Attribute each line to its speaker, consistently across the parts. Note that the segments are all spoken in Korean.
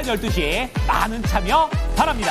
Speaker 1: 12시 많은 참여 바랍니다.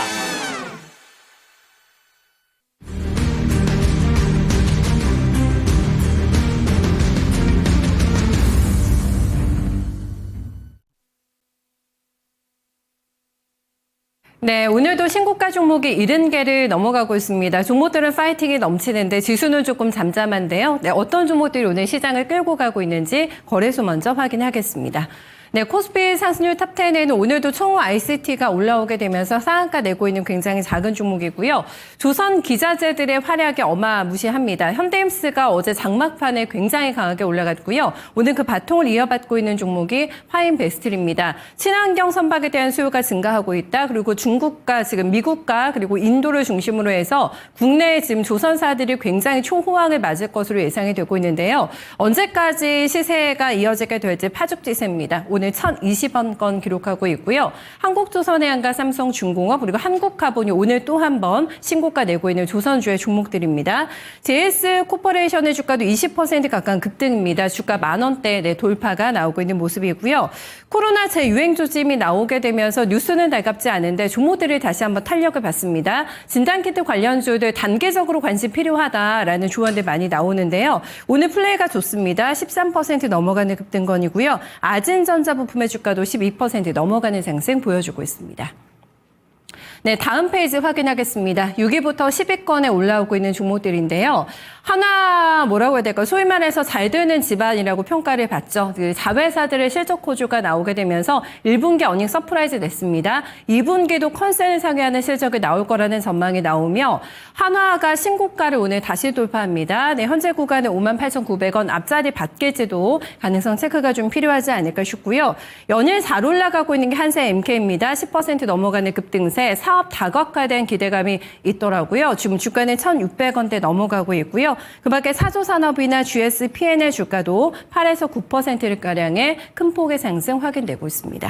Speaker 2: 네, 오늘도 신고가 종목이 70개를 넘어가고 있습니다. 종목들은 파이팅이 넘치는데 지수는 조금 잠잠한데요. 네, 어떤 종목들이 오늘 시장을 끌고 가고 있는지 거래소 먼저 확인하겠습니다. 네, 코스피 상승률 탑10에는 오늘도 청호 ICT가 올라오게 되면서 상한가 내고 있는 굉장히 작은 종목이고요. 조선 기자재들의 활약이 어마무시합니다. 현대임스가 어제 장막판에 굉장히 강하게 올라갔고요. 오늘 그 바통을 이어받고 있는 종목이 화인베스틀입니다. 친환경 선박에 대한 수요가 증가하고 있다. 그리고 중국과 지금 미국과 그리고 인도를 중심으로 해서 국내에 지금 조선사들이 굉장히 초호황을 맞을 것으로 예상이 되고 있는데요. 언제까지 시세가 이어지게 될지 파죽지세입니다. 오늘 1,020원권 기록하고 있고요. 한국조선해양과 삼성중공업 그리고 한국카본이 오늘 또 한 번 신고가 내고 있는 조선주의 종목들입니다. JS코퍼레이션의 주가도 20% 가까운 급등입니다. 주가 10,000원대 돌파가 나오고 있는 모습이고요. 코로나 재유행 조짐이 나오게 되면서 뉴스는 달갑지 않은데 종목들이 다시 한번 탄력을 받습니다. 진단키트 관련주들 단계적으로 관심 필요하다라는 조언들 많이 나오는데요. 오늘 플레이가 좋습니다. 13% 넘어가는 급등권이고요. 아진전자 부품의 주가도 12% 넘어가는 상승 보여주고 있습니다. 네, 다음 페이지 확인하겠습니다. 6위부터 10위권에 올라오고 있는 종목들인데요. 하나 뭐라고 해야 될까요? 소위 말해서 잘 되는 집안이라고 평가를 받죠. 자회사들의 실적 호조가 나오게 되면서 1분기 어닝 서프라이즈 냈습니다. 2분기도 컨센을 상회하는 실적이 나올 거라는 전망이 나오며 한화가 신고가를 오늘 다시 돌파합니다. 네, 현재 구간은 58,900원 앞자리 받길지도 가능성 체크가 좀 필요하지 않을까 싶고요. 연일 잘 올라가고 있는 게 한세 MK입니다. 10% 넘어가는 급등세, 사업 다각화된 기대감이 있더라고요. 지금 주가는 1,600원대 넘어가고 있고요. 그 밖에 사조산업이나 GS P&L 주가도 8에서 9%가량의 큰 폭의 상승 확인되고 있습니다.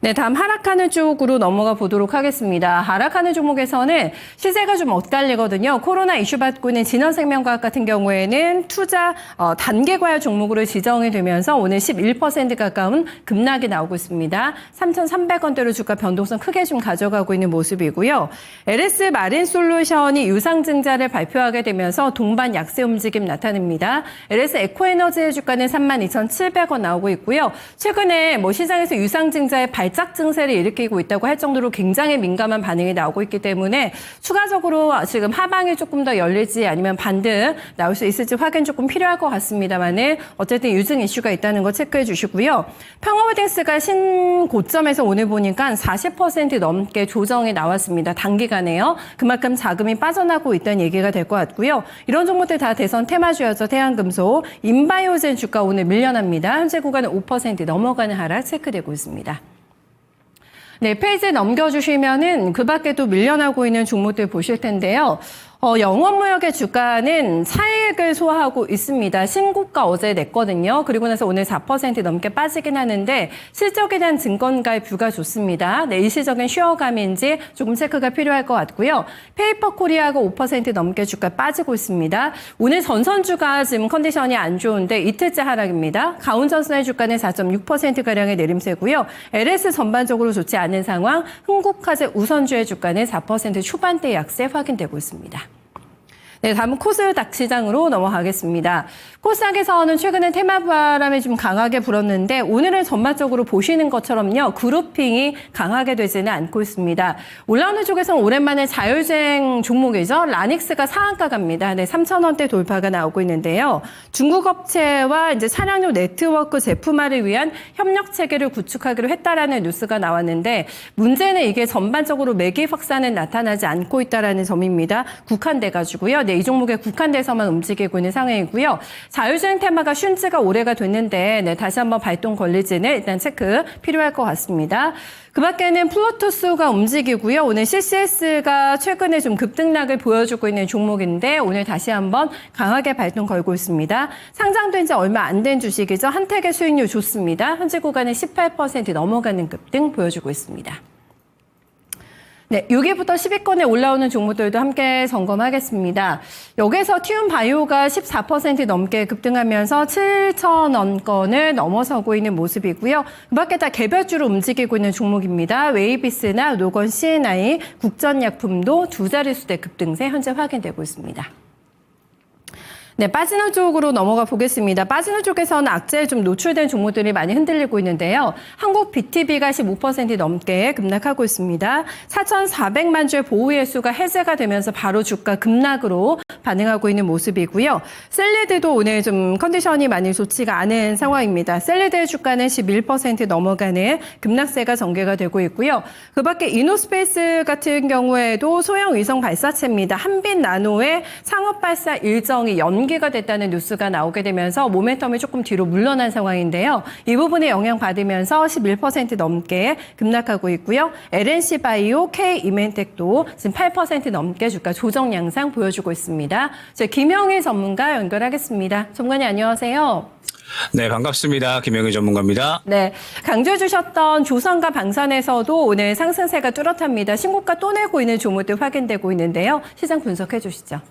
Speaker 2: 네, 다음 하락하는 쪽으로 넘어가 보도록 하겠습니다. 하락하는 종목에서는 시세가 좀 엇갈리거든요. 코로나 이슈 받고 있는 진원생명과학 같은 경우에는 투자 단계 과열 종목으로 지정이 되면서 오늘 11% 가까운 급락이 나오고 있습니다. 3,300원대로 주가 변동성 크게 좀 가져가고 있는 모습이고요. LS 마린솔루션이 유상증자를 발표하게 되면서 동반 약세 움직임 나타냅니다. LS 에코에너지의 주가는 32,700원 나오고 있고요. 최근에 시장에서 유상증자의 발작 증세를 일으키고 있다고 할 정도로 굉장히 민감한 반응이 나오고 있기 때문에 추가적으로 지금 하방이 조금 더 열릴지 아니면 반등 나올 수 있을지 확인 조금 필요할 것 같습니다만은 어쨌든 유증 이슈가 있다는 거 체크해 주시고요. 평화홀딩스가 신고점에서 오늘 보니까 40% 넘게 조정이 나왔습니다. 단기간에요. 그만큼 자금이 빠져나가고 있다는 얘기가 될 것 같고요. 이런 종목들 다 대선 테마주여서 대한금속, 인바이오젠 주가 오늘 밀려납니다. 현재 구간은 5% 넘어가는 하락 체크되고 있습니다. 네, 페이지 넘겨주시면은 그 밖에 또 밀려나고 있는 종목들 보실 텐데요. 영업무역의 주가는 차익을 소화하고 있습니다. 신고가 어제 냈거든요. 그리고 나서 오늘 4% 넘게 빠지긴 하는데 실적에 대한 증권가의 뷰가 좋습니다. 네, 일시적인 쉬어감인지 조금 체크가 필요할 것 같고요. 페이퍼코리아가 5% 넘게 주가 빠지고 있습니다. 오늘 전선주가 지금 컨디션이 안 좋은데 이틀째 하락입니다. 가온전선의 주가는 4.6%가량의 내림세고요. LS 전반적으로 좋지 않은 상황, 흥국화재 우선주의 주가는 4% 초반대 약세 확인되고 있습니다. 네, 다음은 코스닥 시장으로 넘어가겠습니다. 코스닥에서는 최근에 테마바람이 좀 강하게 불었는데 오늘은 전반적으로 보시는 것처럼요. 그룹핑이 강하게 되지는 않고 있습니다. 올라오는 쪽에서는 오랜만에 자율주행 종목이죠. 라닉스가 상한가 갑니다. 네, 3,000원대 돌파가 나오고 있는데요. 중국 업체와 이제 차량용 네트워크 제품화를 위한 협력 체계를 구축하기로 했다라는 뉴스가 나왔는데 문제는 이게 전반적으로 매기 확산은 나타나지 않고 있다라는 점입니다. 국한돼 가지고요. 네, 이 종목에 국한돼서만 움직이고 있는 상황이고요. 자율주행 테마가 쉰 지가 오래가 됐는데 네, 다시 한번 발동 걸릴지는 일단 체크 필요할 것 같습니다. 그 밖에는 플루투스가 움직이고요. 오늘 CCS가 최근에 좀 급등락을 보여주고 있는 종목인데 오늘 다시 한번 강하게 발동 걸고 있습니다. 상장된 지 얼마 안 된 주식이죠. 한택의 수익률 좋습니다. 현재 구간은 18% 넘어가는 급등 보여주고 있습니다. 네, 6위부터 10위권에 올라오는 종목들도 함께 점검하겠습니다. 여기서 티움바이오가 14% 넘게 급등하면서 7,000원권을 넘어서고 있는 모습이고요. 그 밖에 다 개별주로 움직이고 있는 종목입니다. 웨이비스나 노건 C&I, 국전약품도 두 자릿수대 급등세 현재 확인되고 있습니다. 네, 빠지는 쪽으로 넘어가 보겠습니다. 빠지는 쪽에서는 악재에 좀 노출된 종목들이 많이 흔들리고 있는데요. 한국 BTB가 15% 넘게 급락하고 있습니다. 4,400만 주의 보유예수가 해제가 되면서 바로 주가 급락으로 반응하고 있는 모습이고요. 셀리드도 오늘 좀 컨디션이 많이 좋지가 않은 상황입니다. 셀리드의 주가는 11% 넘어가는 급락세가 전개가 되고 있고요. 그 밖에 이노스페이스 같은 경우에도 소형 위성 발사체입니다. 한빛나노의 상업 발사 일정이 연기가 됐다는 뉴스가 나오게 되면서 모멘텀이 조금 뒤로 물러난 상황인데요. 이 부분에 영향받으면서 11% 넘게 급락하고 있고요. LNC바이오, K이멘텍도 지금 8% 넘게 주가 조정 양상 보여주고 있습니다. 김영희 전문가 연결하겠습니다. 전문가님 안녕하세요.
Speaker 3: 네, 반갑습니다. 김영희 전문가입니다.
Speaker 2: 네, 강조해 주셨던 조선과 방산에서도 오늘 상승세가 뚜렷합니다. 신고가 또 내고 있는 종목들 확인되고 있는데요. 시장 분석해 주시죠.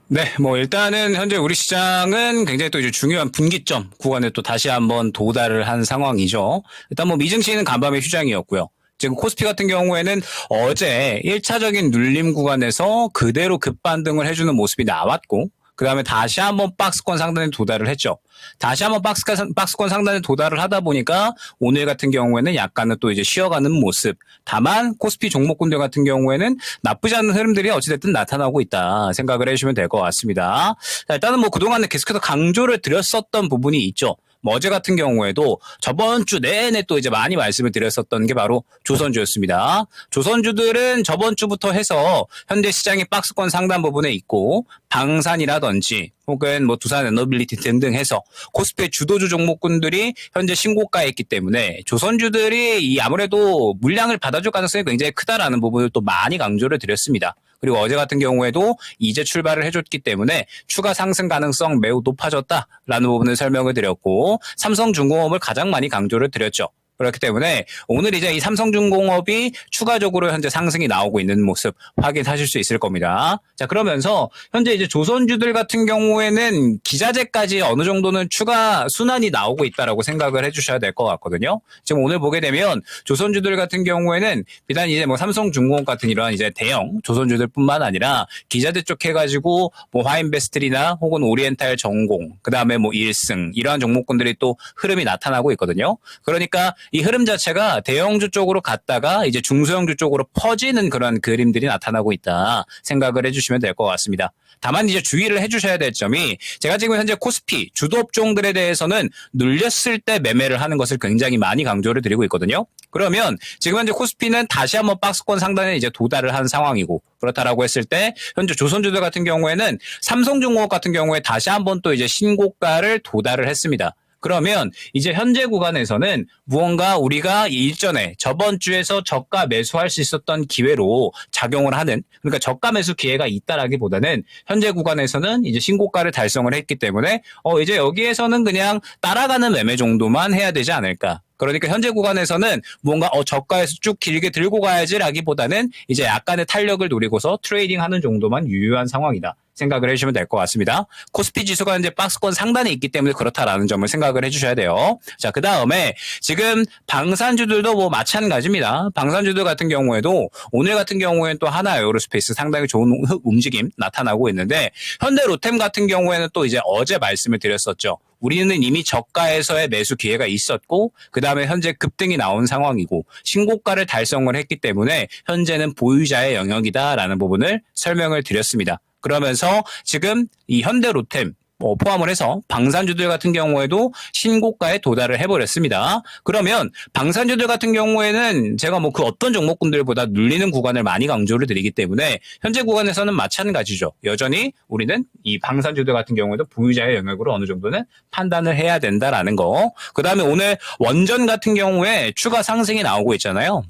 Speaker 3: 네, 뭐 일단은 현재 우리 시장은 굉장히 또 이제 중요한 분기점 구간에 또 다시 한번 도달을 한 상황이죠. 일단 뭐 미증시는 간밤의 휴장이었고요. 지금 코스피 같은 경우에는 어제 1차적인 눌림 구간에서 그대로 급반등을 해주는 모습이 나왔고, 그 다음에 다시 한번 박스권 상단에 도달을 했죠. 다시 한번 박스권 상단에 도달을 하다 보니까 오늘 같은 경우에는 약간은 또 이제 쉬어가는 모습. 다만 코스피 종목군들 같은 경우에는 나쁘지 않은 흐름들이 어찌됐든 나타나고 있다 생각을 해주시면 될 것 같습니다. 자, 일단은 뭐 그동안에 계속해서 강조를 드렸었던 부분이 있죠. 뭐 어제 같은 경우에도 저번 주 내내 또 이제 많이 말씀을 드렸었던 게 바로 조선주였습니다. 조선주들은 저번 주부터 해서 현재 시장의 박스권 상단 부분에 있고 방산이라든지 혹은 뭐 두산 에너빌리티 등등 해서 코스피의 주도주 종목군들이 현재 신고가에 있기 때문에 조선주들이 이 아무래도 물량을 받아줄 가능성이 굉장히 크다라는 부분을 또 많이 강조를 드렸습니다. 그리고 어제 같은 경우에도 이제 출발을 해줬기 때문에 추가 상승 가능성 매우 높아졌다라는 부분을 설명을 드렸고 삼성중공업을 가장 많이 강조를 드렸죠. 그렇기 때문에 오늘 이제 이 삼성중공업이 추가적으로 현재 상승이 나오고 있는 모습 확인하실 수 있을 겁니다. 자, 그러면서 현재 이제 조선주들 같은 경우에는 기자재까지 어느 정도는 추가 순환이 나오고 있다라고 생각을 해주셔야 될 것 같거든요. 지금 오늘 보게 되면 조선주들 같은 경우에는 비단 이제 뭐 삼성중공업 같은 이런 이제 대형 조선주들뿐만 아니라 기자재 쪽 해가지고 뭐 화인베스트리나 혹은 오리엔탈 전공, 그 다음에 뭐 일승 이러한 종목군들이 또 흐름이 나타나고 있거든요. 그러니까 이 흐름 자체가 대형주 쪽으로 갔다가 이제 중소형주 쪽으로 퍼지는 그런 그림들이 나타나고 있다 생각을 해주시면 될 것 같습니다. 다만 이제 주의를 해주셔야 될 점이 제가 지금 현재 코스피 주도 업종들에 대해서는 눌렸을 때 매매를 하는 것을 굉장히 많이 강조를 드리고 있거든요. 그러면 지금 현재 코스피는 다시 한번 박스권 상단에 이제 도달을 한 상황이고 그렇다라고 했을 때 현재 조선주들 같은 경우에는 삼성중공업 같은 경우에 다시 한번 또 이제 신고가를 도달을 했습니다. 그러면 이제 현재 구간에서는 무언가 우리가 일전에 저번 주에서 저가 매수할 수 있었던 기회로 작용을 하는, 그러니까 저가 매수 기회가 있다라기보다는 현재 구간에서는 이제 신고가를 달성을 했기 때문에 이제 여기에서는 그냥 따라가는 매매 정도만 해야 되지 않을까. 그러니까 현재 구간에서는 뭔가 저가에서 쭉 길게 들고 가야지라기보다는 이제 약간의 탄력을 노리고서 트레이딩하는 정도만 유효한 상황이다 생각을 해주시면 될 것 같습니다. 코스피 지수가 이제 박스권 상단에 있기 때문에 그렇다라는 점을 생각을 해주셔야 돼요. 자, 그 다음에 지금 방산주들도 뭐 마찬가지입니다. 방산주들 같은 경우에도 오늘 같은 경우에는 또 하나 에어로스페이스 상당히 좋은 움직임 나타나고 있는데 현대 로템 같은 경우에는 또 이제 어제 말씀을 드렸었죠. 우리는 이미 저가에서의 매수 기회가 있었고 그 다음에 현재 급등이 나온 상황이고 신고가를 달성을 했기 때문에 현재는 보유자의 영역이다라는 부분을 설명을 드렸습니다. 그러면서 지금 이 현대 로템 포함을 해서 방산주들 같은 경우에도 신고가에 도달을 해버렸습니다. 그러면 방산주들 같은 경우에는 제가 뭐 그 어떤 종목군들보다 눌리는 구간을 많이 강조를 드리기 때문에 현재 구간에서는 마찬가지죠. 여전히 우리는 이 방산주들 같은 경우에도 보유자의 영역으로 어느 정도는 판단을 해야 된다라는 거. 그 다음에 오늘 원전 같은 경우에 추가 상승이 나오고 있잖아요.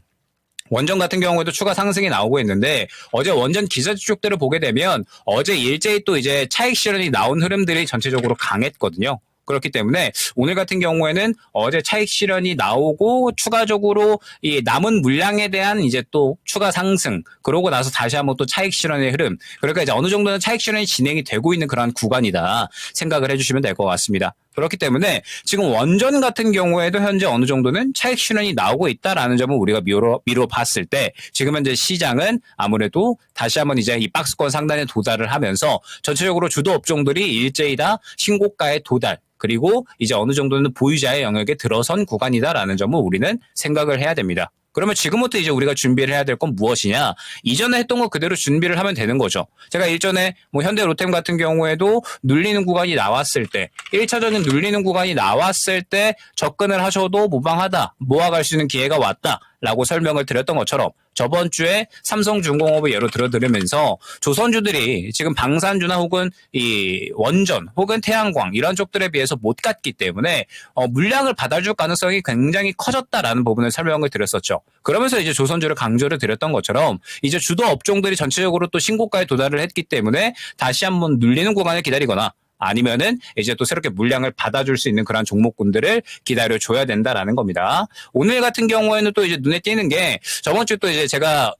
Speaker 3: 원전 같은 경우에도 추가 상승이 나오고 있는데 어제 원전 기자재 쪽들을 보게 되면 어제 일제히 또 이제 차익 실현이 나온 흐름들이 전체적으로 강했거든요. 그렇기 때문에 오늘 같은 경우에는 어제 차익 실현이 나오고 추가적으로 이 남은 물량에 대한 이제 또 추가 상승, 그러고 나서 다시 한번 또 차익 실현의 흐름. 그러니까 이제 어느 정도는 차익 실현이 진행이 되고 있는 그런 구간이다 생각을 해주시면 될 것 같습니다. 그렇기 때문에 지금 원전 같은 경우에도 현재 어느 정도는 차익 실현이 나오고 있다라는 점을 우리가 미뤄 봤을 때 지금 현재 시장은 아무래도 다시 한번 이제 이 박스권 상단에 도달을 하면서 전체적으로 주도 업종들이 일제히 다 신고가에 도달, 그리고 이제 어느 정도는 보유자의 영역에 들어선 구간이다라는 점을 우리는 생각을 해야 됩니다. 그러면 지금부터 이제 우리가 준비를 해야 될 건 무엇이냐? 이전에 했던 거 그대로 준비를 하면 되는 거죠. 제가 일전에 뭐 현대 로템 같은 경우에도 눌리는 구간이 나왔을 때, 1차전에 눌리는 구간이 나왔을 때 접근을 하셔도 무방하다, 모아갈 수 있는 기회가 왔다 라고 설명을 드렸던 것처럼 저번 주에 삼성중공업을 예로 들어드리면서 조선주들이 지금 방산주나 혹은 이 원전 혹은 태양광 이런 쪽들에 비해서 못 갔기 때문에 물량을 받아줄 가능성이 굉장히 커졌다라는 부분을 설명을 드렸었죠. 그러면서 이제 조선주를 강조를 드렸던 것처럼 이제 주도 업종들이 전체적으로 또 신고가에 도달을 했기 때문에 다시 한번 눌리는 구간을 기다리거나 아니면은 이제 또 새롭게 물량을 받아줄 수 있는 그런 종목군들을 기다려줘야 된다라는 겁니다. 오늘 같은 경우에는 또 이제 눈에 띄는 게 저번 주 또 이제 제가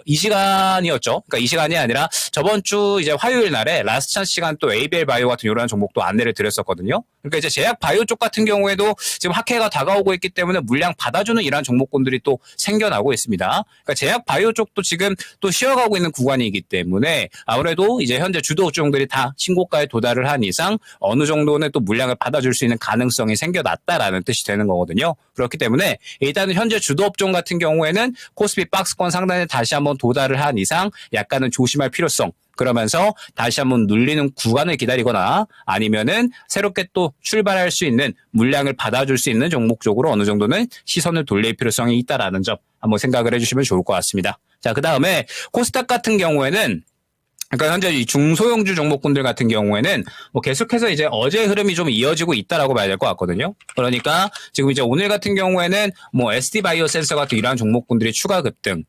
Speaker 3: 이 시간이었죠. 그러니까 이 시간이 아니라 저번 주 이제 화요일 날에 라스트 찬스 시간 또 ABL 바이오 같은 이런 종목도 안내를 드렸었거든요. 그러니까 이제 제약 바이오 쪽 같은 경우에도 지금 학회가 다가오고 있기 때문에 물량 받아주는 이러한 종목군들이 또 생겨나고 있습니다. 그러니까 제약 바이오 쪽도 지금 또 쉬어가고 있는 구간이기 때문에 아무래도 이제 현재 주도 업종들이 다 신고가에 도달을 한 이상 어느 정도는 또 물량을 받아줄 수 있는 가능성이 생겨났다라는 뜻이 되는 거거든요. 그렇기 때문에 일단은 현재 주도 업종 같은 경우에는 코스피 박스권 상단에 다시 한번 도달을 한 이상 약간은 조심할 필요성, 그러면서 다시 한번 눌리는 구간을 기다리거나 아니면은 새롭게 또 출발할 수 있는 물량을 받아줄 수 있는 종목 쪽으로 어느 정도는 시선을 돌릴 필요성이 있다라는 점 한번 생각을 해주시면 좋을 것 같습니다. 자, 그 다음에 코스닥 같은 경우에는 그러니까 현재 이 중소형주 종목군들 같은 경우에는 뭐 계속해서 이제 어제 흐름이 좀 이어지고 있다라고 봐야 될 것 같거든요. 그러니까 지금 이제 오늘 같은 경우에는 뭐 SD 바이오 센서 같은 이러한 종목군들이 추가 급등,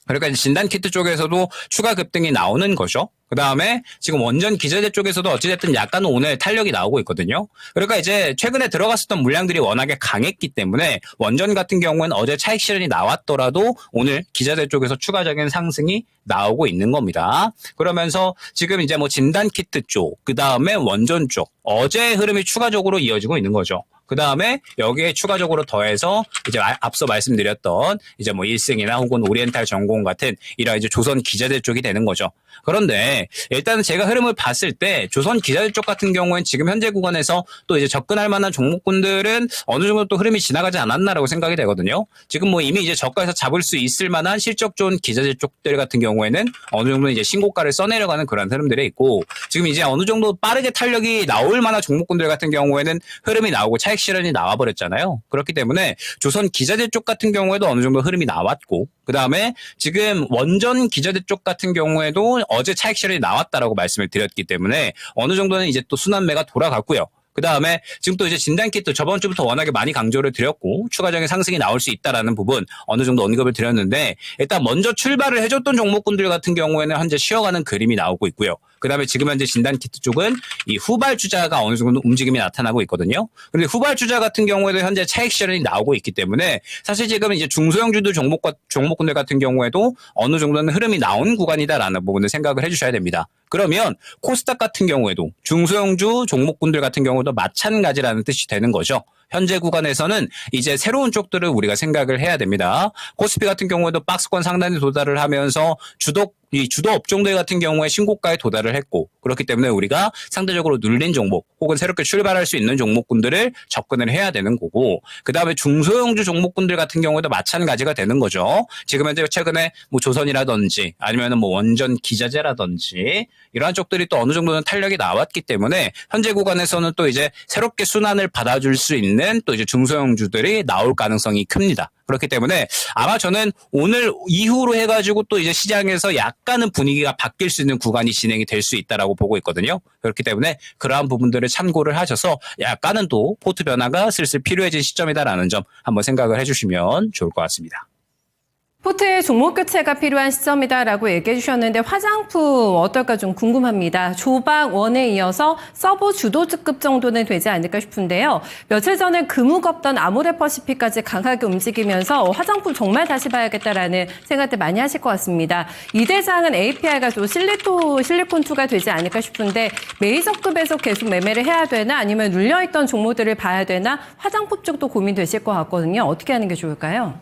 Speaker 3: 그러니까 진단 키트 쪽에서도 추가 급등이 나오는 거죠. 그 다음에 지금 원전 기자재 쪽에서도 어찌됐든 약간 오늘 탄력이 나오고 있거든요. 그러니까 이제 최근에 들어갔었던 물량들이 워낙에 강했기 때문에 원전 같은 경우는 어제 차익 실현이 나왔더라도 오늘 기자재 쪽에서 추가적인 상승이 나오고 있는 겁니다. 그러면서 지금 이제 뭐 진단 키트 쪽, 그 다음에 원전 쪽, 어제의 흐름이 추가적으로 이어지고 있는 거죠. 그 다음에 여기에 추가적으로 더해서 이제 앞서 말씀드렸던 이제 뭐 일승이나 혹은 오리엔탈 전공 같은 이런 이제 조선 기자재 쪽이 되는 거죠. 그런데 일단은 제가 흐름을 봤을 때 조선 기자재 쪽 같은 경우엔 지금 현재 구간에서 또 이제 접근할 만한 종목군들은 어느 정도 또 흐름이 지나가지 않았나라고 생각이 되거든요. 지금 뭐 이미 이제 저가에서 잡을 수 있을 만한 실적 좋은 기자재 쪽들 같은 경우에는 어느 정도 이제 신고가를 써내려가는 그런 흐름들이 있고, 지금 이제 어느 정도 빠르게 탄력이 나올 만한 종목군들 같은 경우에는 흐름이 나오고 차익 실현이 나와버렸잖아요. 그렇기 때문에 조선 기자재 쪽 같은 경우에도 어느 정도 흐름이 나왔고, 그 다음에 지금 원전 기자재 쪽 같은 경우에도 어제 차익 실현이 나왔다라고 말씀을 드렸기 때문에 어느 정도는 이제 또 순환매가 돌아갔고요. 그 다음에 지금 또 이제 진단키트 저번 주부터 워낙에 많이 강조를 드렸고 추가적인 상승이 나올 수 있다라는 부분 어느 정도 언급을 드렸는데, 일단 먼저 출발을 해줬던 종목군들 같은 경우에는 현재 쉬어가는 그림이 나오고 있고요. 그 다음에 지금 현재 진단키트 쪽은 이 후발주자가 어느 정도 움직임이 나타나고 있거든요. 그런데 후발주자 같은 경우에도 현재 차익 실현이 나오고 있기 때문에 사실 지금 이제 중소형주들 종목군들 같은 경우에도 어느 정도는 흐름이 나온 구간이다라는 부분을 생각을 해주셔야 됩니다. 그러면 코스닥 같은 경우에도 중소형주 종목군들 같은 경우도 마찬가지라는 뜻이 되는 거죠. 현재 구간에서는 이제 새로운 쪽들을 우리가 생각을 해야 됩니다. 코스피 같은 경우에도 박스권 상단에 도달을 하면서 이 주도 업종들 같은 경우에 신고가에 도달을 했고, 그렇기 때문에 우리가 상대적으로 눌린 종목 혹은 새롭게 출발할 수 있는 종목군들을 접근을 해야 되는 거고, 그 다음에 중소형주 종목군들 같은 경우에도 마찬가지가 되는 거죠. 지금 현재 최근에 뭐 조선이라든지 아니면은 뭐 원전 기자재라든지 이러한 쪽들이 또 어느 정도는 탄력이 나왔기 때문에 현재 구간에서는 또 이제 새롭게 순환을 받아줄 수 있는 또 이제 중소형주들이 나올 가능성이 큽니다. 그렇기 때문에 아마 저는 오늘 이후로 해가지고 또 이제 시장에서 약간은 분위기가 바뀔 수 있는 구간이 진행이 될 수 있다라고 보고 있거든요. 그렇기 때문에 그러한 부분들을 참고를 하셔서 약간은 또 포트 변화가 슬슬 필요해진 시점이다라는 점 한번 생각을 해주시면 좋을 것 같습니다.
Speaker 2: 포트의 종목 교체가 필요한 시점이다라고 얘기해 주셨는데 화장품 어떨까 좀 궁금합니다. 조박 원에 이어서 서브 주도주급 정도는 되지 않을까 싶은데요. 며칠 전에 금우겁던 아모레퍼시픽까지 강하게 움직이면서 화장품 정말 다시 봐야겠다라는 생각들 많이 하실 것 같습니다. 이 대장은 API가 또 실리콘2가 되지 않을까 싶은데 메이저급에서 계속 매매를 해야 되나 아니면 눌려있던 종목들을 봐야 되나 화장품 쪽도 고민되실 것 같거든요. 어떻게 하는 게 좋을까요?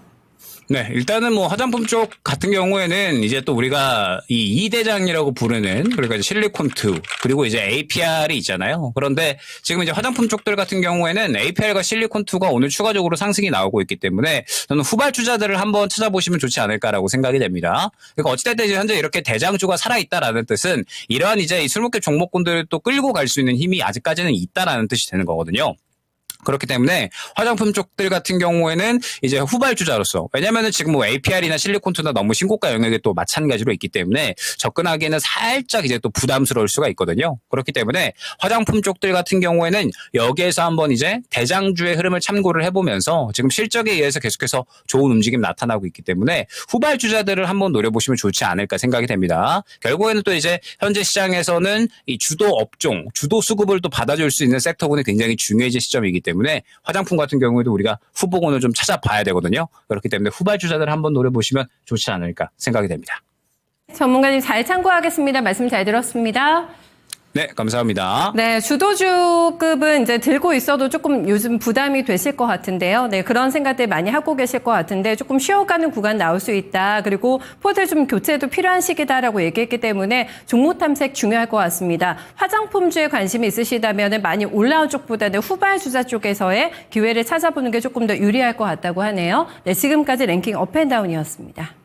Speaker 3: 네, 일단은 뭐 화장품 쪽 같은 경우에는 이제 또 우리가 이 2대장이라고 부르는 그러니까 이제 실리콘2 그리고 이제 APR이 있잖아요. 그런데 지금 이제 화장품 쪽들 같은 경우에는 APR과 실리콘2가 오늘 추가적으로 상승이 나오고 있기 때문에 저는 후발주자들을 한번 찾아보시면 좋지 않을까라고 생각이 됩니다. 그러니까 어찌됐든 이제 현재 이렇게 대장주가 살아있다라는 뜻은 이러한 이제 이 술목계 종목군들을 또 끌고 갈 수 있는 힘이 아직까지는 있다라는 뜻이 되는 거거든요. 그렇기 때문에 화장품 쪽들 같은 경우에는 이제 후발주자로서 왜냐면은 지금 뭐 APR이나 실리콘투나 너무 신고가 영역에 또 마찬가지로 있기 때문에 접근하기에는 살짝 이제 또 부담스러울 수가 있거든요. 그렇기 때문에 화장품 쪽들 같은 경우에는 여기에서 한번 이제 대장주의 흐름을 참고를 해보면서 지금 실적에 의해서 계속해서 좋은 움직임 나타나고 있기 때문에 후발주자들을 한번 노려보시면 좋지 않을까 생각이 됩니다. 결국에는 또 이제 현재 시장에서는 이 주도 업종, 주도 수급을 또 받아줄 수 있는 섹터군이 굉장히 중요해진 시점이기 때문에 화장품 같은 경우에도 우리가 후보군을 좀 찾아봐야 되거든요. 그렇기 때문에 후발주자들 한번 노려보시면 좋지 않을까 생각이 됩니다.
Speaker 2: 전문가님 잘 참고하겠습니다. 말씀 잘 들었습니다.
Speaker 3: 네, 감사합니다.
Speaker 2: 네, 주도주급은 이제 들고 있어도 조금 요즘 부담이 되실 것 같은데요. 네, 그런 생각들 많이 하고 계실 것 같은데 조금 쉬어가는 구간 나올 수 있다. 그리고 포트 좀 교체도 필요한 시기다라고 얘기했기 때문에 종목 탐색 중요할 것 같습니다. 화장품주에 관심이 있으시다면 많이 올라온 쪽보다는 후발주자 쪽에서의 기회를 찾아보는 게 조금 더 유리할 것 같다고 하네요. 네, 지금까지 랭킹 업앤다운이었습니다.